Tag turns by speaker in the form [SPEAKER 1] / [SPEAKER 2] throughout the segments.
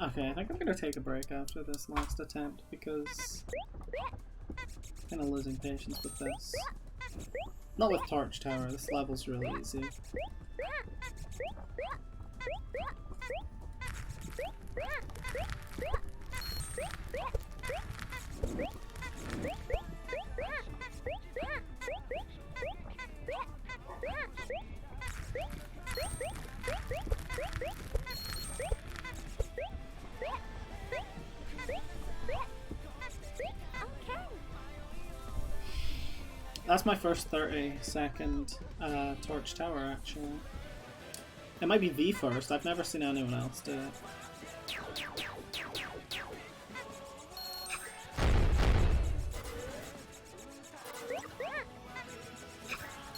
[SPEAKER 1] Okay, I think I'm gonna take a break after this last attempt because I'm kinda losing patience with this. Not with Torch Tower, this level's really easy. That's my first 30-second Torch Tower, actually. It might be the first, I've never seen anyone else do it.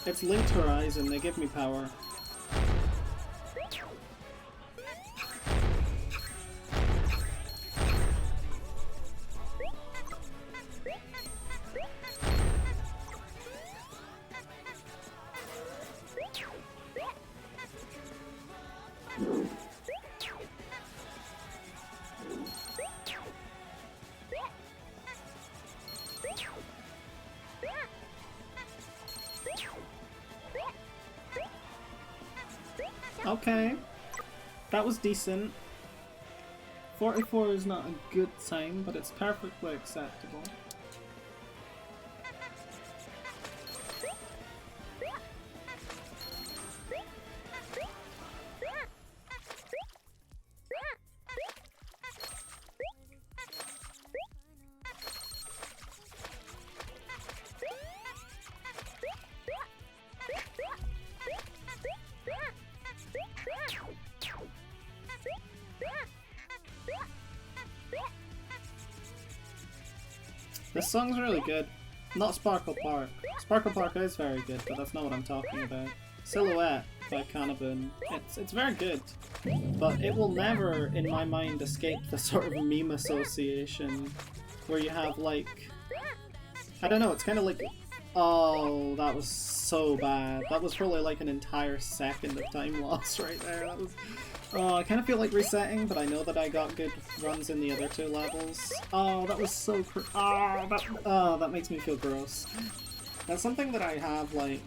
[SPEAKER 1] It's Linked Horizon, they give me power. Okay, that was decent. 44 is not a good time, but it's perfectly acceptable. This song's really good. Not Sparkle Park. Sparkle Park is very good, but that's not what I'm talking about. Silhouette by Cannabon. It's very good, but it will never, in my mind, escape the sort of meme association where you have like... I don't know, it's kind of like... Oh, that was so bad. That was probably like an entire second of time loss right there. That was... Oh, I kind of feel like resetting, but I know that I got good runs in the other two levels. Oh, that was so that makes me feel gross. That's something that I have, like,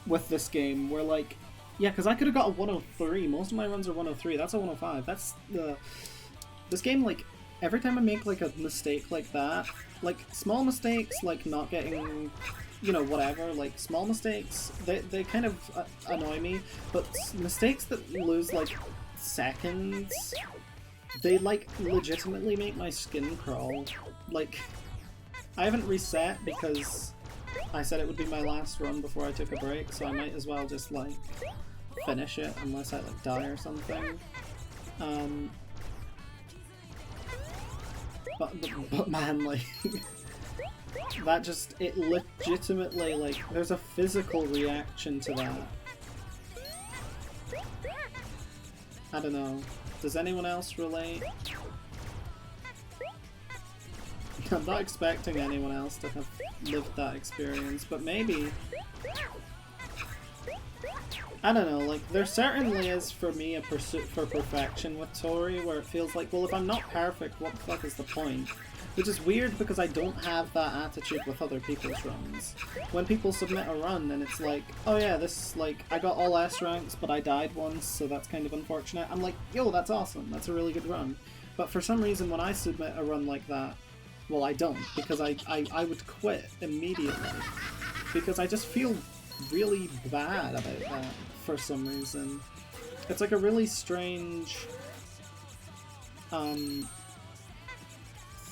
[SPEAKER 1] with this game, where, like, yeah, because I could have got a 103. Most of my runs are 103. That's a 105. That's the... This game, like, every time I make, like, a mistake like that, like, small mistakes, like not getting... You know, whatever, like, small mistakes, they kind of annoy me, but mistakes that lose, like, seconds, they, like, legitimately make my skin crawl. Like, I haven't reset because I said it would be my last run before I took a break, so I might as well just, like, finish it unless I, like, die or something. But man, like... That just, it legitimately, like, there's a physical reaction to that. I don't know. Does anyone else relate? I'm not expecting anyone else to have lived that experience, but maybe. I don't know, like, there certainly is for me a pursuit for perfection with Toree, where it feels like, well, if I'm not perfect, what the fuck is the point? Which is weird because I don't have that attitude with other people's runs. When people submit a run and it's like, oh yeah, this, like, I got all S ranks but I died once, so that's kind of unfortunate. I'm like, yo, that's awesome, that's a really good run. But for some reason when I submit a run like that, well, I don't, because I would quit immediately. Because I just feel really bad about that for some reason. It's like a really strange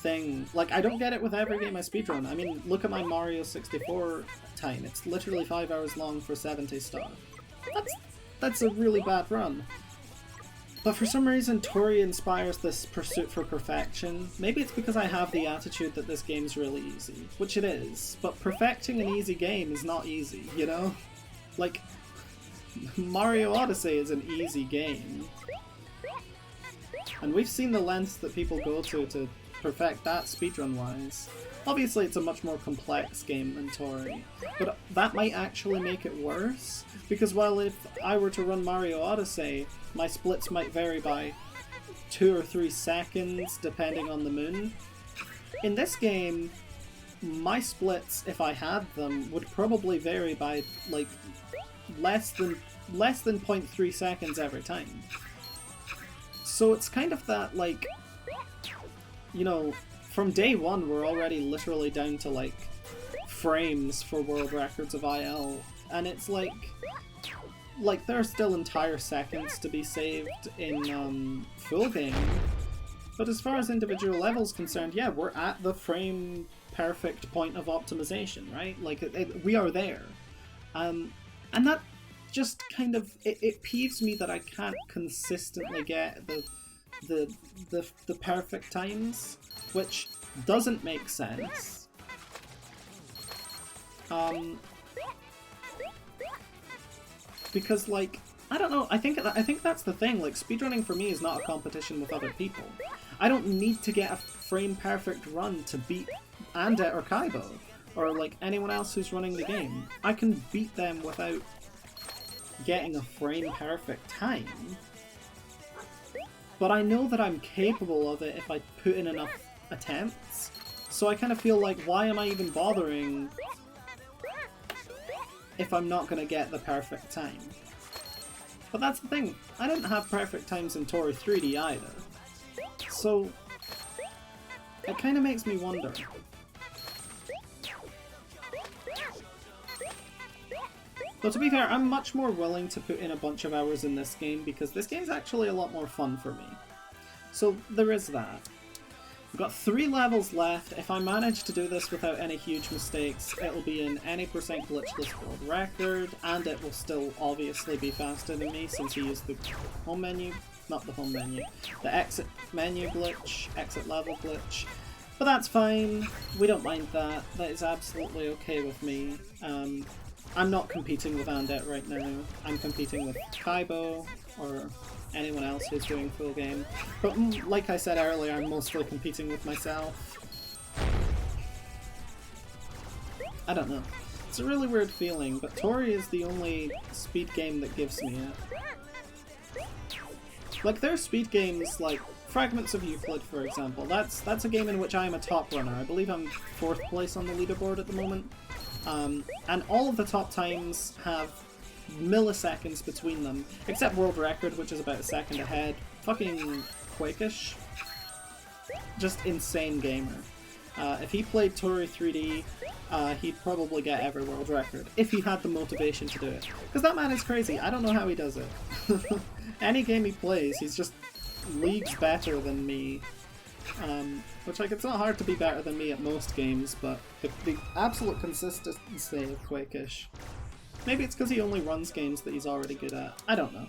[SPEAKER 1] thing. Like, I don't get it with every game I speedrun. I mean, look at my Mario 64 time. It's literally 5 hours long for 70 star. That's a really bad run. But for some reason, Toree inspires this pursuit for perfection. Maybe it's because I have the attitude that this game's really easy, which it is. But perfecting an easy game is not easy, you know? Like, Mario Odyssey is an easy game. And we've seen the lengths that people go to perfect that speedrun-wise. Obviously it's a much more complex game than Toree, but that might actually make it worse, because while if I were to run Mario Odyssey, my splits might vary by 2 or 3 seconds depending on the moon. In this game, my splits, if I had them, would probably vary by like less than 0.3 seconds every time. So it's kind of that, like, you know, from day one we're already literally down to like frames for world records of IL, and it's like there are still entire seconds to be saved in full game. But as far as individual levels concerned, yeah, we're at the frame perfect point of optimization, right? Like we are there, and that just kind of it peeves me that I can't consistently get the perfect times, which doesn't make sense. Because, like, I don't know, I think that's the thing, like, speedrunning for me is not a competition with other people. I don't need to get a frame perfect run to beat Andet or Kaibo, or like anyone else who's running the game. I can beat them without getting a frame perfect time. But I know that I'm capable of it if I put in enough attempts. So I kind of feel like, why am I even bothering if I'm not going to get the perfect time? But that's the thing, I didn't have perfect times in Toree 3D either. So it kind of makes me wonder. Though to be fair, I'm much more willing to put in a bunch of hours in this game because this game's actually a lot more fun for me. So there is that. We've got 3 levels left. If I manage to do this without any huge mistakes, it'll be an any % glitchless world record, and it will still obviously be faster than me since we used the home menu, not the home menu, the exit menu glitch, exit level glitch. But that's fine, we don't mind that, that is absolutely okay with me. I'm not competing with Andet right now, I'm competing with Kaibo, or anyone else who's doing full game. But like I said earlier, I'm mostly competing with myself. I don't know. It's a really weird feeling, but Toree is the only speed game that gives me it. Like, there are speed games like Fragments of Euclid, for example. That's a game in which I am a top runner. I believe I'm 4th place on the leaderboard at the moment. And all of the top times have milliseconds between them, except world record, which is about a second ahead. Fucking Quakish. Just insane gamer. If he played Toree 3D, he'd probably get every world record, if he had the motivation to do it. Because that man is crazy, I don't know how he does it. Any game he plays, he's just leagues better than me. Which, like, it's not hard to be better than me at most games, but the absolute consistency of Quakish. Maybe it's because he only runs games that he's already good at. I don't know.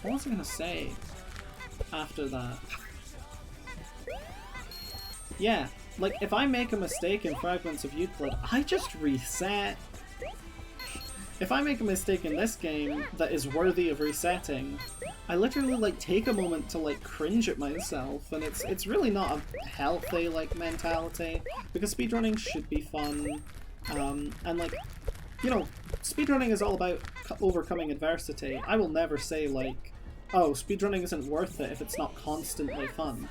[SPEAKER 1] What was I gonna say after that? Yeah, like, if I make a mistake in Fragments of Euclid, I just reset. If I make a mistake in this game that is worthy of resetting, I literally, like, take a moment to, like, cringe at myself, and it's really not a healthy, like, mentality, because speedrunning should be fun, and, like, you know, speedrunning is all about overcoming adversity. I will never say, like, oh, speedrunning isn't worth it if it's not constantly fun.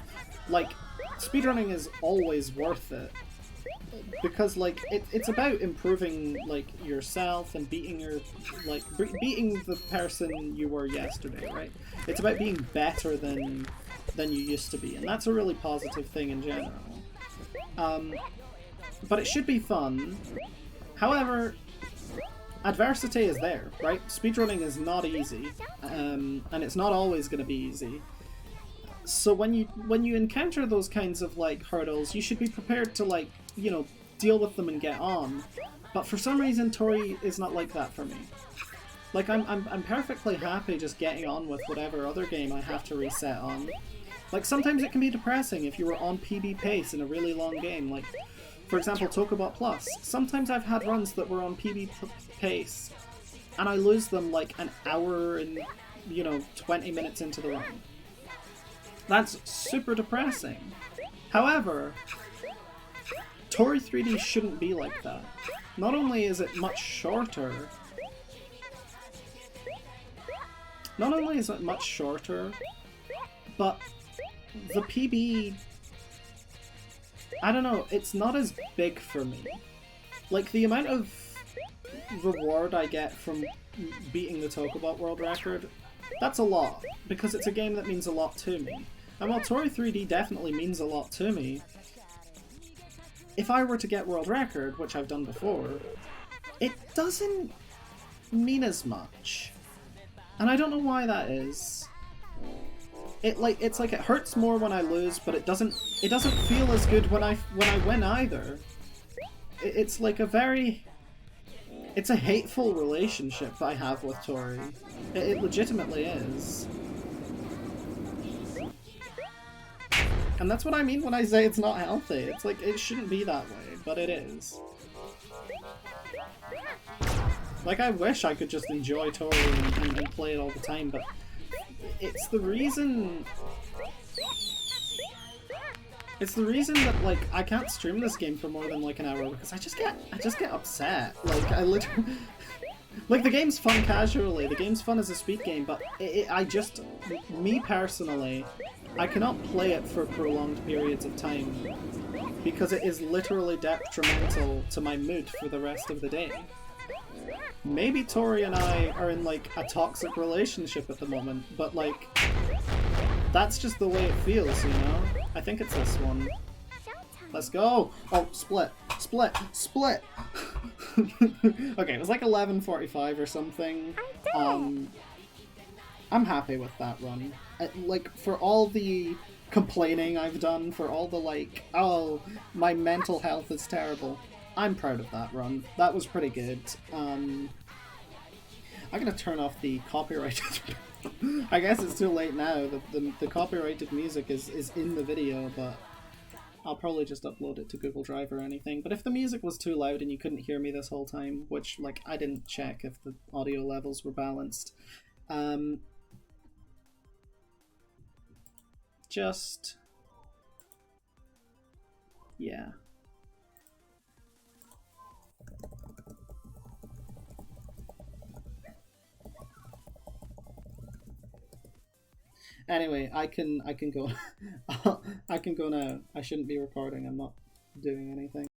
[SPEAKER 1] Like, speedrunning is always worth it. Because, like, it's about improving, like, yourself and beating beating the person you were yesterday, right? It's about being better than you used to be, and that's a really positive thing in general. But it should be fun. However, adversity is there, right? Speedrunning is not easy, and it's not always going to be easy. So when you encounter those kinds of, like, hurdles, you should be prepared to, like, you know, deal with them and get on. But for some reason, Toree is not like that for me. Like, I'm perfectly happy just getting on with whatever other game I have to reset on. Like, sometimes it can be depressing if you were on PB pace in a really long game. Like, For example, Tokobot Plus. Sometimes I've had runs that were on PB pace, and I lose them like an hour and, 20 minutes into the run. That's super depressing. However, Toree 3D shouldn't be like that. Not only is it much shorter, but the PB, I don't know, it's not as big for me. Like, the amount of reward I get from beating the Tokobot world record, that's a lot, because it's a game that means a lot to me. And while Toree 3D definitely means a lot to me, if I were to get world record, which I've done before, it doesn't mean as much. And I don't know why that is. It's like it hurts more when I lose, but it doesn't feel as good when I win either. It's like it's a hateful relationship I have with Toree. It legitimately is. And that's what I mean when I say it's not healthy. It's like, it shouldn't be that way, but it is. Like, I wish I could just enjoy Toree and play it all the time, but it's the reason... It's the reason that, like, I can't stream this game for more than, like, an hour, because I just get upset. Like, I literally... Like, the game's fun casually, the game's fun as a speed game, but me personally, I cannot play it for prolonged periods of time, because it is literally detrimental to my mood for the rest of the day. Maybe Toree and I are in, like, a toxic relationship at the moment, but, like, that's just the way it feels, you know? I think it's this one. Let's go! Oh, split! Split! Split! Okay, it was like 11:45 or something. I'm happy with that run. Like, for all the complaining I've done, for all the, like, oh, my mental health is terrible, I'm proud of that run. That was pretty good. I'm gonna turn off the copyrighted... I guess it's too late now. The copyrighted music is in the video, but I'll probably just upload it to Google Drive or anything. But if the music was too loud and you couldn't hear me this whole time, which, like, I didn't check if the audio levels were balanced, just... yeah. Anyway, I can go I can go now. I shouldn't be recording. I'm not doing anything.